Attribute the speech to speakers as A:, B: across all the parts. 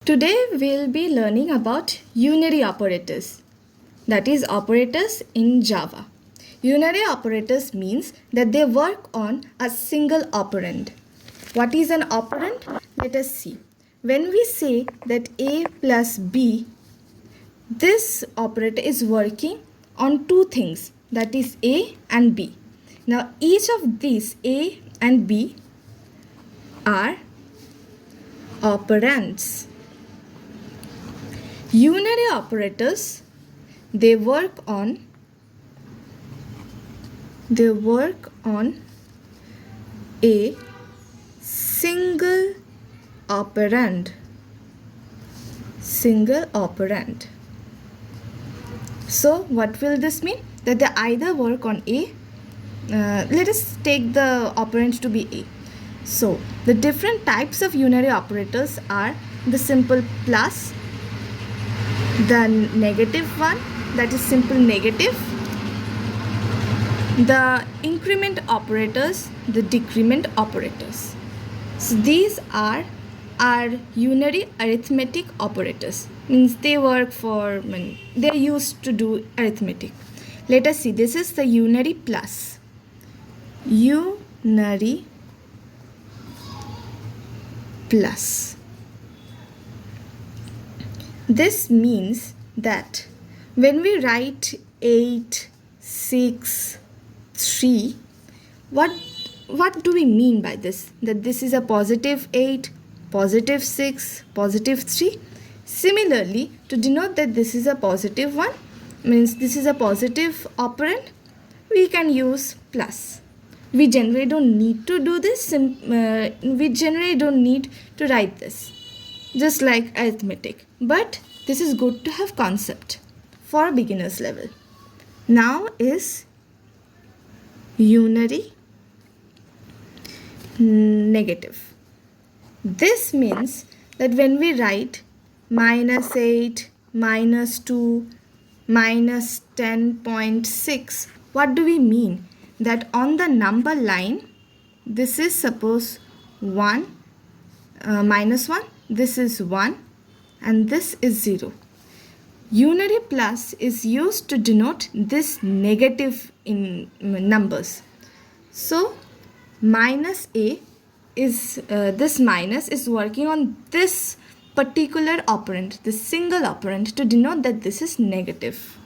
A: Today we'll be learning about unary operators, that is operators in Java. Unary operators means that they work on a single operand. What is an operand? Let us see. When we say that A plus B, this operator is working on two things, that is A and B. Now each of these A and B are operands. Unary operators, they work on a single operand. So what will this mean? That they either work on A. Let us take the operand to be A. So the different types of unary operators are the simple plus, the negative one, that is simple negative, the increment operators, the decrement operators. So these are our unary arithmetic operators. Means they work for, they are used to do arithmetic. Let us see, this is the unary plus. Unary plus. This means that when we write 8, 6, 3, what do we mean by this? That this is a positive 8, positive 6, positive 3. Similarly, to denote that this is a positive one, means this is a positive operand, we can use plus. We generally don't need to do this, we generally don't need to write this, just like arithmetic. But this is good to have concept for beginners level. Now is unary negative. This means that when we write minus 8, minus 2, minus 10.6, what do we mean? That on the number line, this is suppose 1, minus 1, this is 1, and this is 0. Unary plus is used to denote this negative in numbers. So minus A is, this minus is working on this particular operand, this single operand, to denote that this is negative.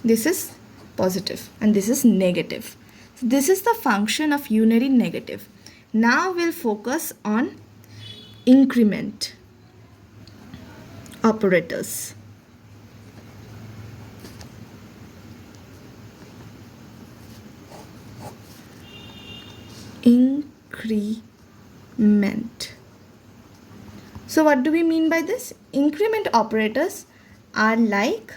A: This is positive and this is negative. So this is the function of unary negative. Now we'll focus on increment operators. Increment. So what do we mean by this? Increment operators are like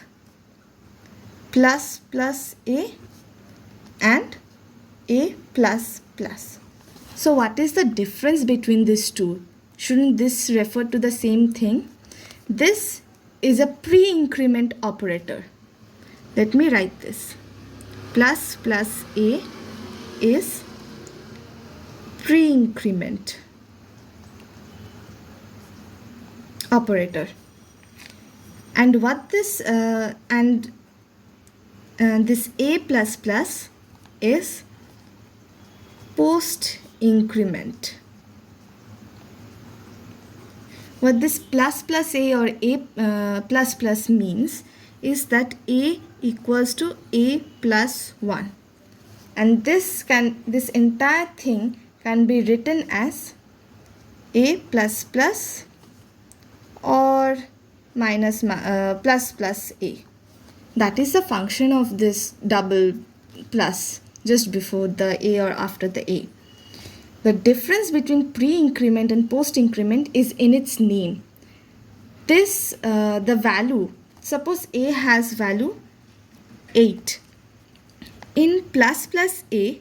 A: plus plus A and A plus plus. So what is the difference between these two? Shouldn't this refer to the same thing? This is a pre-increment operator. Let me write this. Plus plus A is pre-increment operator. And what this this A plus plus is post increment. What this plus plus A or A plus plus means is that A equals to A plus 1, and this entire thing can be written as A plus plus or minus plus plus A. That is the function of this double plus just before the A or after the A. The difference between pre-increment and post-increment is in its name. This, the value, suppose A has value 8. In plus plus A,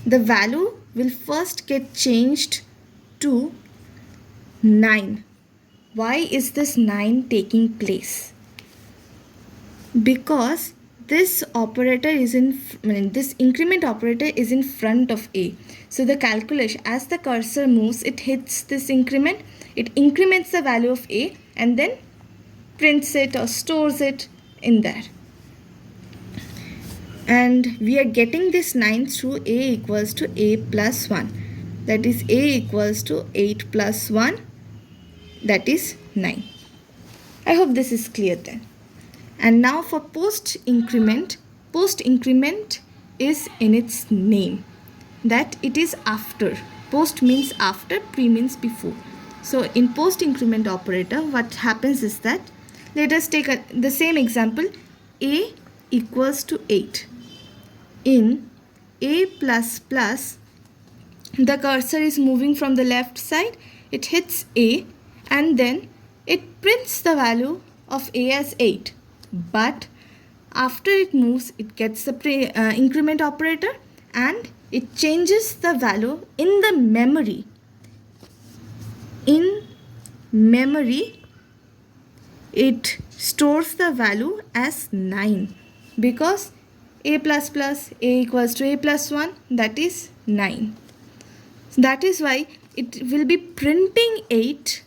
A: the value will first get changed to 9. Why is this 9 taking place? Because this operator is this increment operator is in front of A. So the calculation, as the cursor moves, it hits this increment, it increments the value of A and then prints it or stores it in there. And we are getting this 9 through A equals to A plus 1. That is A equals to 8 plus 1, that is 9. I hope this is clear then. And now for post increment is in its name, that it is after. Post means after, pre means before. So in post increment operator, what happens is that, let us take the same example, A equals to 8. In A plus plus, the cursor is moving from the left side, it hits A and then it prints the value of A as 8. But after it moves, it gets the increment operator and it changes the value in the memory. In memory, it stores the value as 9 because A plus plus, A equals to A plus 1, that is 9. So that is why it will be printing 8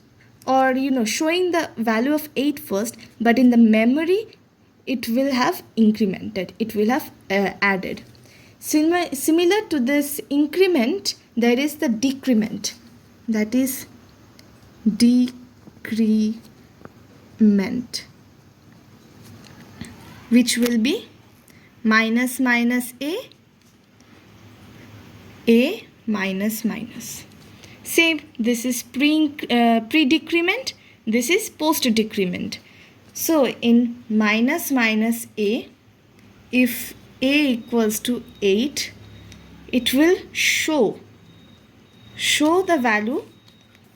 A: or showing the value of 8 first, but in the memory it will have incremented, it will have added. Similar to this increment, there is the decrement, that is decrement, which will be minus minus A minus minus. Same, this is pre-decrement, this is post-decrement. So in minus minus A, if A equals to 8, it will show the value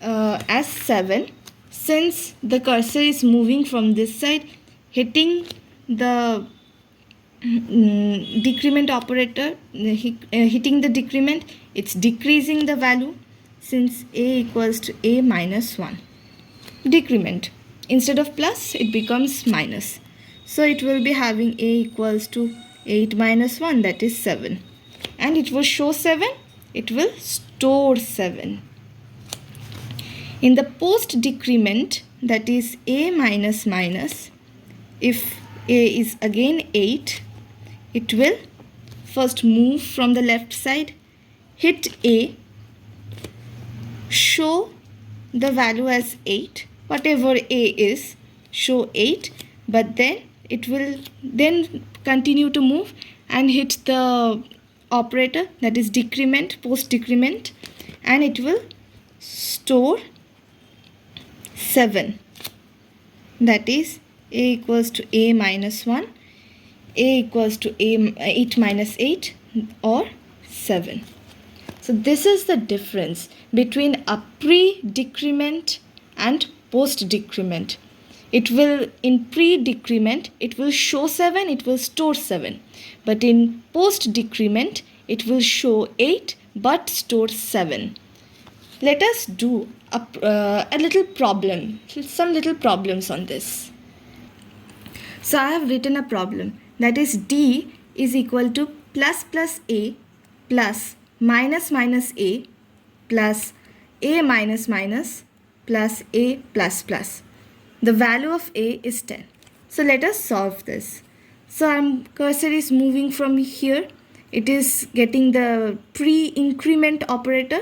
A: as 7, since the cursor is moving from this side, hitting the decrement operator, hitting the decrement, it's decreasing the value, since A equals to A minus 1. Decrement, instead of plus it becomes minus, so it will be having A equals to 8 minus 1, that is 7, and it will show 7, it will store 7. In the post decrement, that is A minus minus, if A is again 8, it will first move from the left side, hit A, show the value as 8, whatever A is, show 8, but then it will then continue to move and hit the operator, that is decrement, post decrement, and it will store 7, that is A equals to A minus 1, A equals to 8 minus 8, or 7. So this is the difference between a pre-decrement and post-decrement. It will, in pre-decrement, it will show 7, it will store 7. But in post-decrement, it will show 8 but store 7. Let us do a little problem, some little problems on this. So I have written a problem, that is D is equal to plus plus A plus minus minus A plus A minus minus plus A plus plus. The value of A is 10. So let us solve this. So our cursor is moving from here. It is getting the pre-increment operator,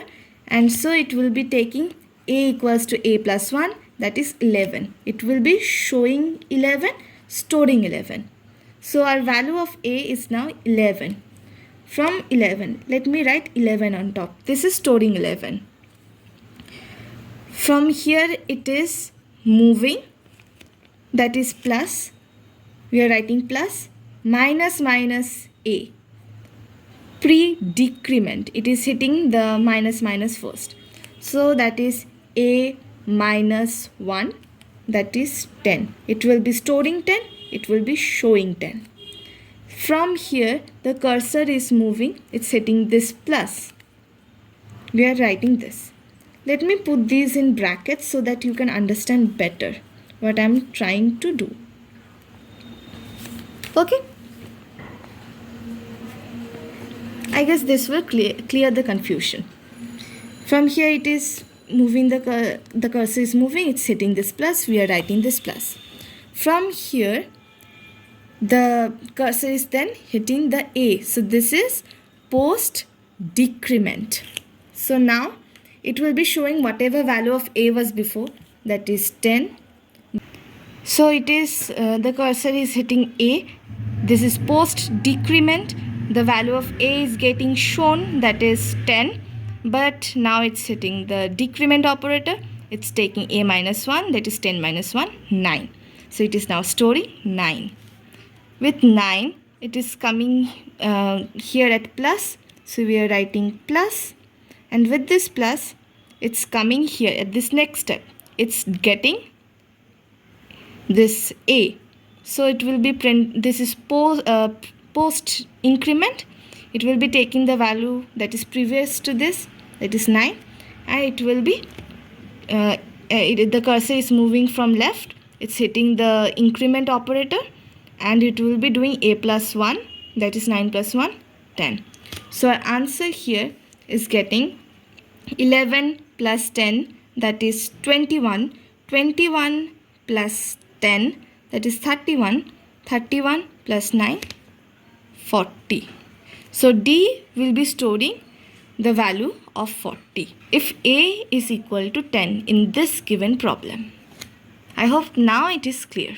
A: and so it will be taking A equals to A plus 1, that is 11. It will be showing 11, storing 11. So our value of A is now 11. From 11, let me write 11 on top. This is storing 11. From here it is moving, that is plus. We are writing plus, minus minus A. Pre-decrement, it is hitting the minus minus first. So that is A minus 1, that is 10. It will be storing 10, it will be showing 10. From here, the cursor is moving, it's hitting this plus. We are writing this. Let me put these in brackets so that you can understand better what I am trying to do. Okay, I guess this will clear the confusion. From here it is moving, the cursor is moving, it's hitting this plus, we are writing this plus. From here the cursor is then hitting the A. So this is post decrement. So now it will be showing whatever value of A was before, that is 10. So it is the cursor is hitting A. This is post decrement. The value of A is getting shown, that is 10. But now it's hitting the decrement operator. It's taking A minus 1, that is 10 minus 1, 9. So it is now storing 9. With 9, it is coming here at plus. So we are writing plus. And with this plus, it's coming here at this next step. It's getting this A. So it will be this is post increment. It will be taking the value that is previous to this, that is 9, and it will be the cursor is moving from left, it's hitting the increment operator, and it will be doing A plus 1, that is 9 plus 1, 10. So our answer here is getting 11 plus 10, that is 21, 21 plus 10, that is 31, 31 plus 9, 40. So D will be storing the value of 40 if A is equal to 10 in this given problem. I hope now it is clear.